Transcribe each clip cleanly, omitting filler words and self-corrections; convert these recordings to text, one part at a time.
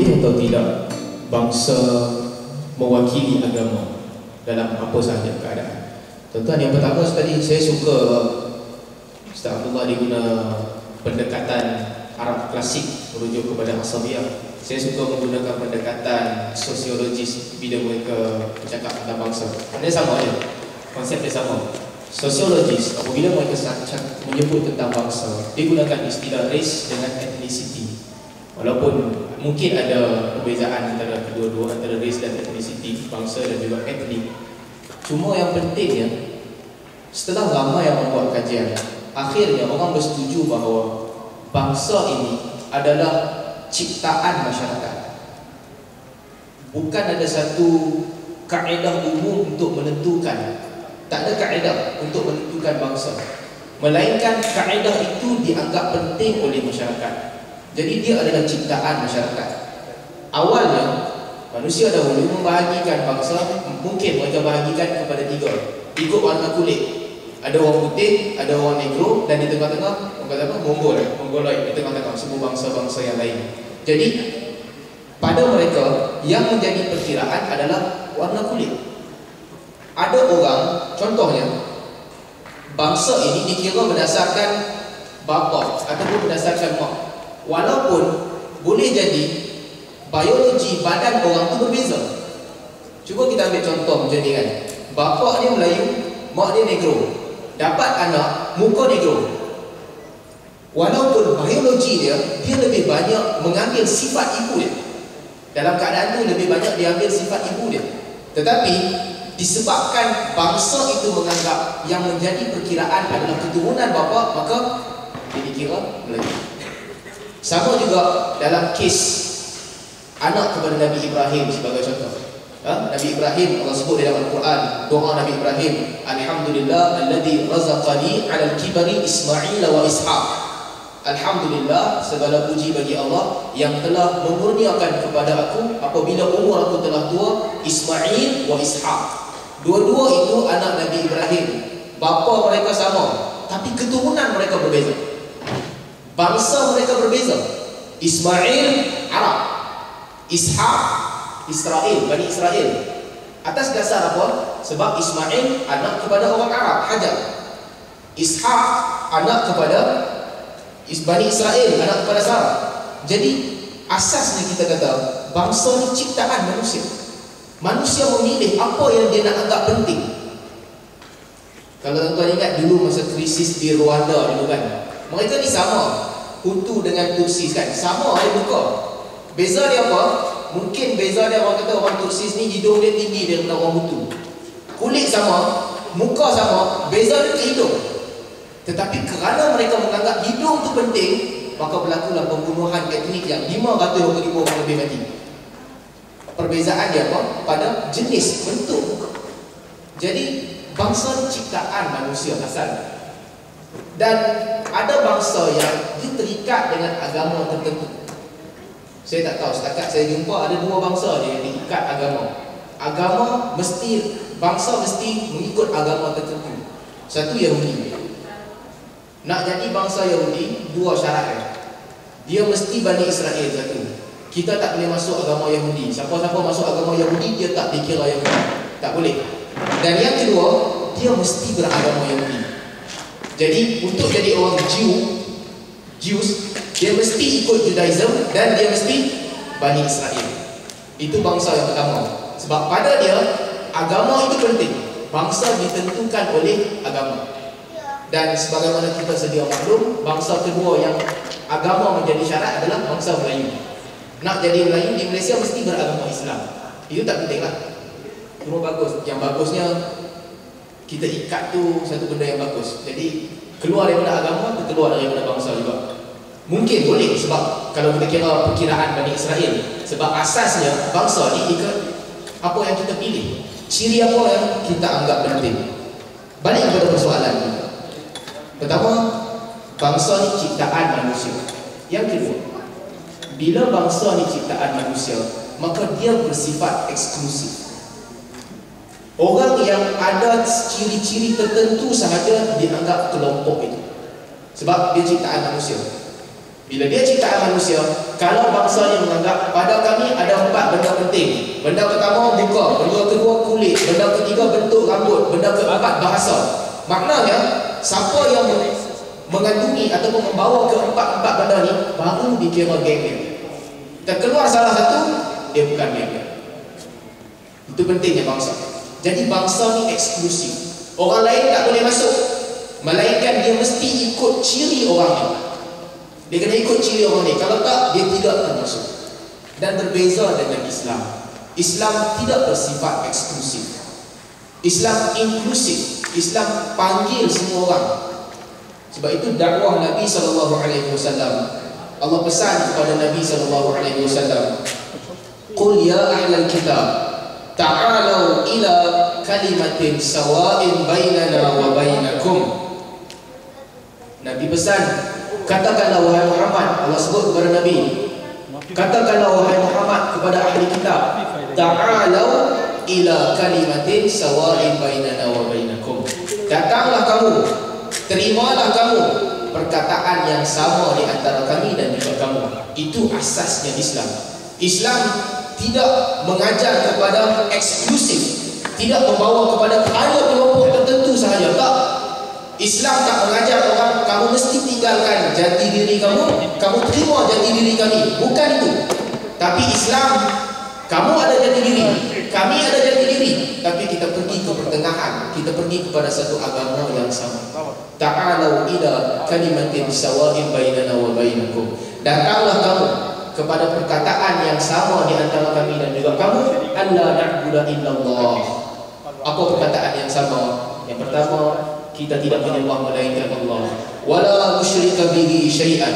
boleh atau tidak bangsa mewakili agama dalam apa sahaja keadaan? Tuan-tuan, yang pertama sekali saya suka Ustaz Abdullah dia guna pendekatan Arab klasik merujuk kepada Asabiyah. Saya suka menggunakan pendekatan sosiologis bila mereka bercakap tentang bangsa. Dia sama je, konsep dia sama. Sosiologis apabila mereka menyebut tentang bangsa, dia gunakan istilah race dengan ethnicity. Walaupun mungkin ada perbezaan antara kedua-dua, antara race dan ethnicity, bangsa dan juga etnik. Cuma yang pentingnya, setelah ramai yang membuat kajian, akhirnya orang bersetuju bahawa bangsa ini adalah ciptaan masyarakat. Bukan ada satu kaedah umum untuk menentukan. Tak ada kaedah untuk menentukan bangsa, melainkan kaedah itu dianggap penting oleh masyarakat. Jadi dia adalah ciptaan masyarakat. Awalnya manusia dahulu membahagikan bangsa, mungkin mereka bahagikan kepada tiga, ikut warna kulit. Ada orang putih, ada orang negro, dan di tengah-tengah orang kata apa? Mongoloid di tengah-tengah, semua bangsa-bangsa yang lain. Jadi pada mereka yang menjadi perkiraan adalah warna kulit. Ada orang, contohnya bangsa ini dikira berdasarkan bapa ataupun berdasarkan mak. Walaupun boleh jadi biologi badan orang tu berbeza. Cuba kita ambil contoh macam ni kan. Bapa dia Melayu, mak dia negro, dapat anak muka negro. Walaupun biologi dia lebih banyak mengambil sifat ibu dia. Dalam keadaan tu lebih banyak dia ambil sifat ibu dia. Tetapi disebabkan bangsa itu menganggap yang menjadi perkiraan adalah keturunan bapa, maka dia dikira Melayu. Sama juga dalam kes anak kepada Nabi Ibrahim sebagai contoh. Nabi Ibrahim, Allah sebut dalam Al-Quran, doa Nabi Ibrahim, Alhamdulillah alladhi razaqani ala al-kibari Ismail wa Ishaq. Alhamdulillah, segala puji bagi Allah yang telah memurniakan kepada aku apabila umur aku telah tua, Ismail wa Ishaq. Dua-dua itu anak Nabi Ibrahim. Bapa mereka sama, tapi keturunan mereka berbeza. Bangsa mereka berbeza. Ismail Arab, Ishaq Israel, Bani Israel. Atas dasar apa? Sebab Ismail anak kepada orang Arab, Hajar. Ishaq anak kepada Bani Israel, anak kepada Sarah. Jadi asasnya kita kata bangsa ni ciptaan manusia. Manusia memilih apa yang dia nak anggap penting. Kalau tuan-tuan ingat dulu masa krisis di Rwanda dulu kan, mereka ni sama, Hutu dengan Tutsis kan, sama air muka. Beza dia apa? Mungkin beza dia, orang kata orang Tutsis ni hidung dia tinggi daripada orang Hutu. Kulit sama, muka sama, beza dia ke hidung. Tetapi kerana mereka menganggap hidung tu penting, maka berlakulah pembunuhan etnik yang 500,000 orang lebih mati. Perbezaan dia apa? Pada jenis, bentuk muka. Jadi bangsa ciptaan manusia asal. Dan ada bangsa yang terikat dengan agama tertentu. Saya tak tahu, setakat saya jumpa ada dua bangsa je yang diikat agama. Agama mesti, bangsa mesti mengikut agama tertentu. Satu Yahudi. Nak jadi bangsa Yahudi, dua syarat. Dia mesti Bani Israel satu. Kita tak boleh masuk agama Yahudi. Siapa-siapa masuk agama Yahudi, dia tak dikira Yahudi. Tak boleh. Dan yang kedua, dia mesti beragama Yahudi. Jadi untuk jadi orang Jews, dia mesti ikut Judaism dan dia mesti Bani Israel. Itu bangsa yang pertama. Sebab pada dia, agama itu penting. Bangsa ditentukan oleh agama. Dan sebagaimana kita sedia maklum, bangsa kedua yang agama menjadi syarat adalah bangsa Melayu. Nak jadi Melayu di Malaysia mesti beragama Islam. Itu tak penting lah. Cuma bagus. Yang bagusnya kita ikat tu satu benda yang bagus. Jadi keluar daripada agama, keluar daripada bangsa juga. Mungkin boleh sebab kalau kita kira perkiraan Bani Israel, sebab asasnya bangsa ni ikut apa yang kita pilih, ciri apa yang kita anggap penting. Balik kepada persoalan ni. Pertama, bangsa ni ciptaan manusia. Yang kedua, bila bangsa ni ciptaan manusia, maka dia bersifat eksklusif. Orang yang ada ciri-ciri tertentu sahaja dianggap kelompok itu. Sebab dia ciptaan manusia. Bila dia ciptaan manusia, kalau bangsa yang menganggap pada kami ada 4 benda penting. Benda pertama muka, benda kedua kulit, benda ketiga bentuk rambut, benda keempat bahasa. Maknanya siapa yang mengandungi ataupun membawa keempat-empat benda ni baru dikira geng dia. Terkeluar salah satu, dia bukan geng dia. Itu pentingnya bangsa. Jadi bangsa ni eksklusif. Orang lain tak boleh masuk, melainkan dia mesti ikut ciri orang ni. Dia kena ikut ciri orang ni. Kalau tak, dia tidak akan masuk. Dan berbeza dengan Islam. Islam tidak bersifat eksklusif. Islam inklusif. Islam panggil semua orang. Sebab itu dakwah Nabi SAW, Allah pesan kepada Nabi SAW, Qul ya ahlal kitab ta'alau ila kalimatin sawa'in bainana wa bainakum. Nabi pesan, katakanlah wahai Muhammad, Allah sebut kepada Nabi, katakanlah wahai Muhammad kepada ahli kitab, ta'alau ila kalimatin sawa'in bainana wa bainakum. Datanglah kamu, terimalah kamu perkataan yang sama di antara kami dan juga kamu. Itu asasnya Islam. Islam tidak mengajar kepada eksklusif, tidak membawa kepada hanya kelompok tertentu sahaja. Tak. Islam tak mengajar orang kamu mesti tinggalkan jati diri kamu, kamu terima jati diri kami. Bukan itu. Tapi Islam, kamu ada jati diri, kami ada jati diri, tapi kita pergi ke pertengahan, kita pergi kepada satu agama yang sama. Ta'alau ila kalimatin sawa'in bainana wa bainakum. Datanglah kamu kepada perkataan yang sama di antara kami dan juga kamu. Alla na'budu illallah. Apa perkataan yang sama? Yang pertama, kita tidak menyembah melainkan Allah. Wala nusyrika bihi syai'an.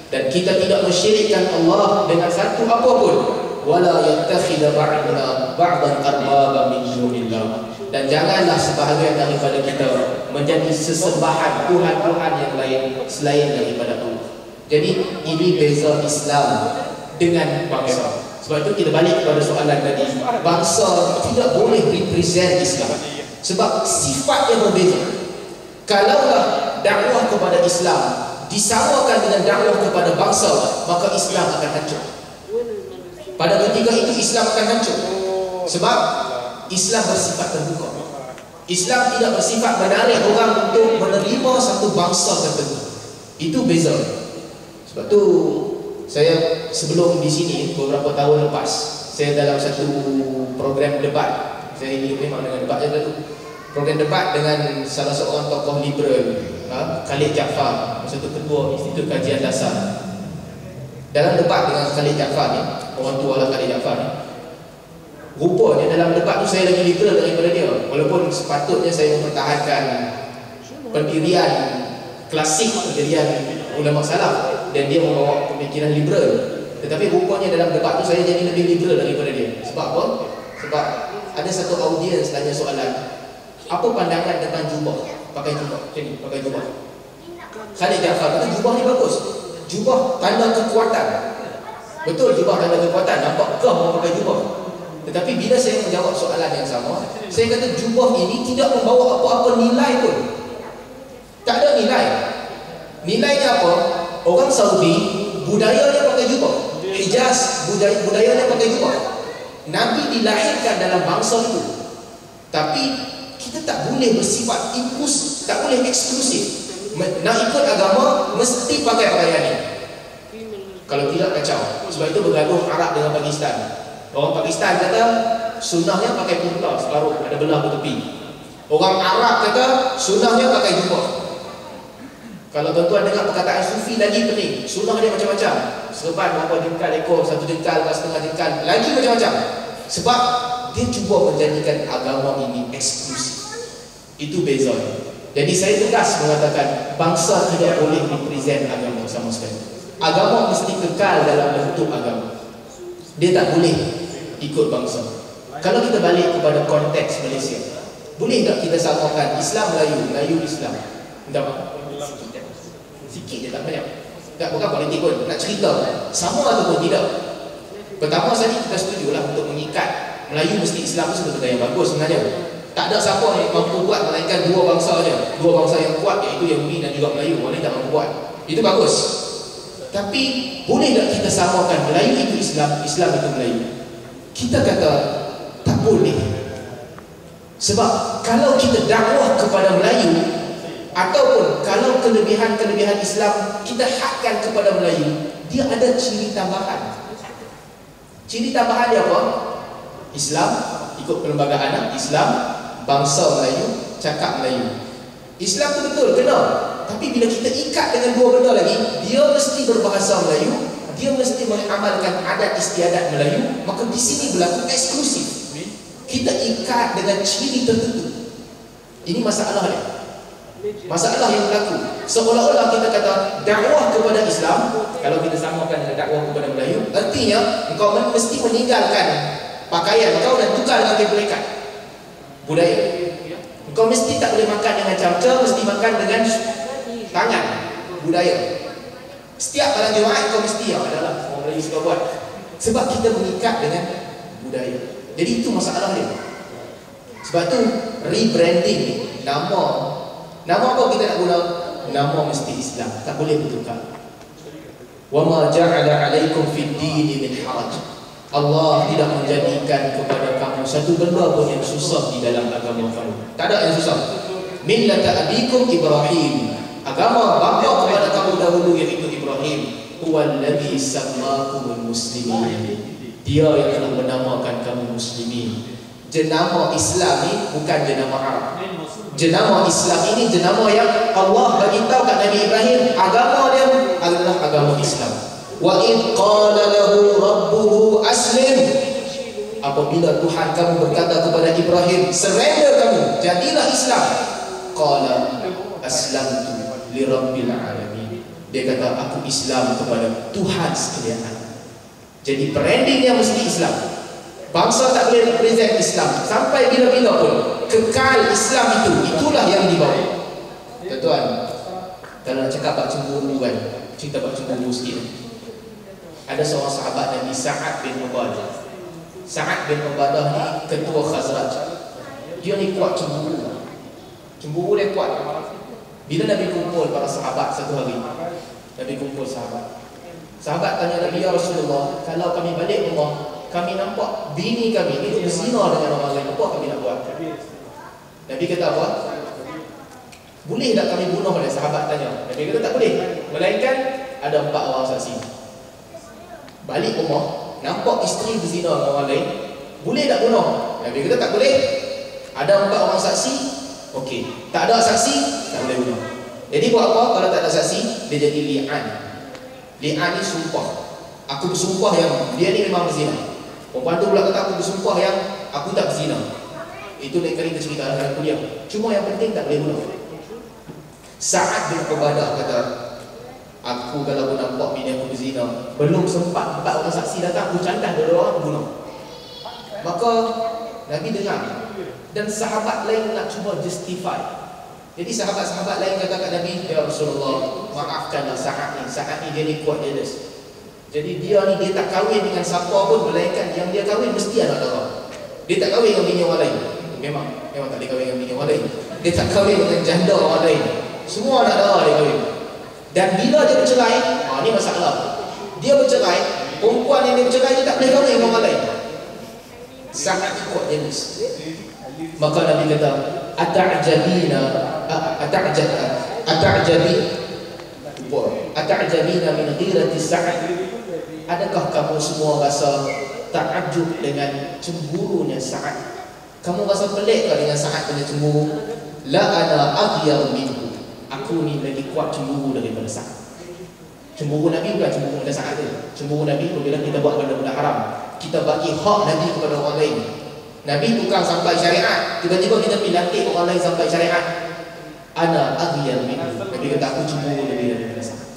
Dan kita tidak mensyirikkan Allah dengan satu apapun. Wala yattakhidha ba'duna ba'dan arbaba min dunillah. Dan janganlah sebahagian daripada kita menjadi sesembahan Tuhan-Tuhan yang lain selain daripada Allah. Jadi ini beza Islam dengan bangsa. Sebab itu kita balik kepada soalan tadi. Bangsa tidak boleh represent Islam sebab sifat yang berbeza. Kalaulah dakwah kepada Islam disamakan dengan dakwah kepada bangsa, maka Islam akan hancur. Pada ketika itu Islam akan hancur. Sebab Islam bersifat terbuka. Islam tidak bersifat menarik orang untuk menerima satu bangsa tertentu. Itu beza. Sebab tu saya sebelum di sini beberapa tahun lepas, saya dalam satu program debat. Saya ini memang dengan debat je tu. Program debat dengan salah seorang tokoh liberal, Khalid Jaafar, satu ketua Institut Kajian Dasar. Dalam debat dengan Khalid Jaafar ni, orang tua lah Khalid Jaafar ni, rupanya dalam debat tu saya lagi liberal daripada dia. Walaupun sepatutnya saya mempertahankan pendirian klasik, pendirian ulama salaf, dan dia membawa pemikiran liberal. Tetapi rupanya dalam debat tu saya jadi lebih liberal daripada dia. Sebab apa? Sebab ada satu audiens tanya soalan, apa pandangan tentang jubah? Pakai jubah, macam ni, pakai jubah. Khalid Jaafar kata jubah ni bagus. Jubah tanda kekuatan. Betul, jubah tanda kekuatan. Nampak kau mau pakai jubah. Tetapi bila saya menjawab soalan yang sama, saya kata jubah ini tidak membawa apa-apa nilai pun. Tak ada nilai. Nilainya apa? Orang Saudi budayanya pakai jubah. Hijaz budayanya pakai jubah. Nabi dilahirkan dalam bangsa itu. Tapi kita tak boleh bersifat inklusif, tak boleh eksklusif. Nak ikut agama mesti pakai pakaian ni. Kalau tidak kacau. Sebab itu bergaduh Arab dengan Pakistan. Orang Pakistan kata sunnahnya pakai kurta separuh, ada belah ke tepi. Orang Arab kata sunnahnya pakai jubah. Kalau tuan-tuan dengar perkataan Sufi lagi pening. Sunnah dia macam-macam. Serban berapa jengkal ekor, satu jengkal, setengah jengkal, lagi macam-macam. Sebab dia cuba menjadikan agama ini eksklusif. Itu beza. Jadi saya tegas mengatakan bangsa tidak boleh represent agama sama sekali. Agama mesti kekal dalam bentuk agama. Dia tak boleh ikut bangsa. Kalau kita balik kepada konteks Malaysia, boleh tak kita samakan Islam Melayu, Melayu Islam? Tak. Sikit je, tak banyak. Tak, bukan politik pun, nak cerita sama ataupun tidak. Pertama sekali kita setujulah untuk mengikat Melayu mesti Islam itu sebenarnya yang bagus sebenarnya. Tak ada siapa yang mampu buat melainkan dua bangsa saja. Dua bangsa yang kuat, iaitu Yahudi dan juga Melayu. Orang lain tak mampu buat. Itu bagus. Tapi boleh tak kita samakan Melayu itu Islam, Islam itu Melayu? Kita kata tak boleh. Sebab kalau kita dakwah kepada Melayu, ataupun kalau kelebihan-kelebihan Islam kita hadkan kepada Melayu, dia ada ciri tambahan. Ciri tambahan dia apa? Islam, ikut perlembagaan Islam, bangsa Melayu, cakap Melayu. Islam tu betul, kena. Tapi bila kita ikat dengan dua benda lagi, dia mesti berbahasa Melayu, dia mesti mengamalkan adat istiadat Melayu, maka di sini berlaku eksklusif. Kita ikat dengan ciri tertentu. Ini masalah dia. Masalah yang berlaku. Seolah-olah kita kata dakwah kepada Islam, kalau kita samakan dengan dakwah kepada Melayu, artinya engkau mesti meninggalkan pakaian kau dan tukar dengan kebelekat budaya. Engkau mesti tak boleh makan dengan camca, mesti makan dengan tangan, budaya. Setiap malam Jumaat kau mesti adalah orang Melayu suka buat. Sebab kita mengikat dengan budaya. Jadi itu masalah dia. Sebab tu rebranding, nama apa kita nak guna? Nama mesti Islam, tak boleh bertukar. Wa ma ja'ala 'alaikum fid dini min haraj. Allah tidak menjadikan kepada kamu satu benda pun yang susah di dalam agama kamu. Tak ada yang susah. Millata abikum Ibrahim. Agama bapa kepada kamu dahulu iaitu Ibrahim. Huwallazi sammakumul muslimin. Dia yang telah menamakan kamu muslimin. Jenama Islam ni bukan jenama Arab. Jenama Islam ini jenama yang Allah bagi tahu kat Nabi Ibrahim, agama dia adalah agama Islam. Wa id qala lahu rabbuhu aslim. Apabila Tuhan kamu berkata kepada Ibrahim, surrender kamu, jadilah Islam. Qala aslamtu li rabbil alamin. Dia kata aku Islam kepada Tuhan sekalian. Jadi brandingnya mesti Islam. Bangsa tak boleh represent Islam sampai bila-bila pun. Kekal Islam itulah yang dibawa. Tuan-tuan, kalau nak cakap bab cemburu kan, cerita bab cemburu sikit. Ada seorang sahabat Nabi, Sa'ad bin Ubadah. Sa'ad bin Ubadah ni ketua Khazraj. Dia ni kuat cemburu. Cemburu dia kuat. Bila Nabi kumpul para sahabat satu hari, Nabi kumpul sahabat. Sahabat tanya Nabi, ya Rasulullah, kalau kami balik rumah, kami nampak bini kami ni berzina dengan orang lain, apa kami nak buat? Nabi kata apa? Boleh tak kami bunuh dia? Sahabat tanya. Nabi kata tak boleh, melainkan ada 4 orang saksi. Balik rumah, nampak isteri berzina dengan orang lain, boleh tak bunuh? Nabi kata tak boleh. Ada 4 orang saksi, okey. Tak ada saksi, tak boleh bunuh. Jadi buat apa kalau tak ada saksi? Dia jadi li'an. Li'an ni sumpah. Aku bersumpah yang dia ni memang berzina. Perempuan tu pula kata aku bersumpah yang aku tak berzina. Itu lain kali kita cerita dalam kuliah. Cuma yang penting tak boleh bunuh. Sa'ad bin Ubadah kata, aku kalau aku nampak bini aku berzina, belum sempat 4 orang saksi datang, aku cantas 2 orang, aku bunuh. Maka Nabi dengar. Dan sahabat lain nak cuba justify. Jadi sahabat-sahabat lain kata kat Nabi, ya Rasulullah, maafkanlah Sa'ad ni dia ni kuat jealous. Jadi dia ni dia tak kahwin dengan siapa pun, melainkan yang dia kahwin mesti anak darah. Dia tak kahwin dengan bini orang lain. Memang tak boleh kahwin dengan bini orang lain. Dia tak kahwin dengan janda orang lain. Semua anak darah dia kahwin. Dan bila dia bercerai, ni masalah. Dia bercerai, perempuan yang dia bercerai dia tak boleh kahwin dengan orang lain. Sangat kuat jealous. Maka Nabi kata, ata'jabina min ghirati Sa'ad. Adakah kamu semua rasa takjub dengan cemburunya Sa'ad? Kamu rasa pelik ke dengan Sa'ad punya cemburu? La ana aghyar minhu. Aku ni lagi kuat cemburu daripada Sa'ad. Cemburu Nabi bukan cemburu pada Sa'ad tu. Cemburu Nabi bila kita buat benda-benda haram, kita bagi hak Nabi kepada orang lain. Nabi tukang sampai syariat, tiba-tiba kita pergi lantik orang lain sampai syariat. Ana aghyar minhu. Nabi kata aku cemburu daripada Sa'ad.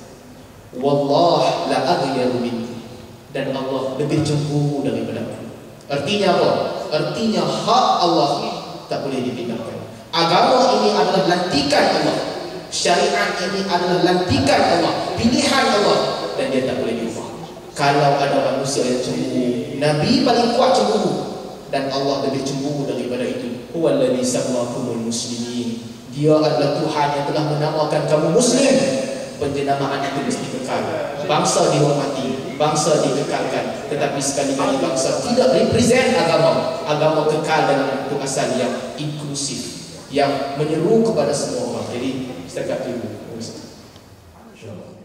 Wallah la aghyar minhu. Dan Allah lebih cemburu daripada aku. Artinya apa? Artinya hak Allah tak boleh dipindahkan. Agama ini adalah lantikan Allah. Syariat ini adalah lantikan Allah, pilihan Allah, dan dia tak boleh diubah. Kalau ada manusia yang cemburu, Nabi paling kuat cemburu, dan Allah lebih cemburu daripada itu. Huwallazi sammakumul muslimin. Dia adalah Tuhan yang telah menamakan kamu muslim. penjenamaan itu mesti kekal. Bangsa dihormati, bangsa dikekalkan, tetapi sekali-kali bangsa tidak represent agama. Agama kekal dalam bentuk asal yang inklusif, yang menyeru kepada semua orang. Jadi setakat itu. InsyaAllah.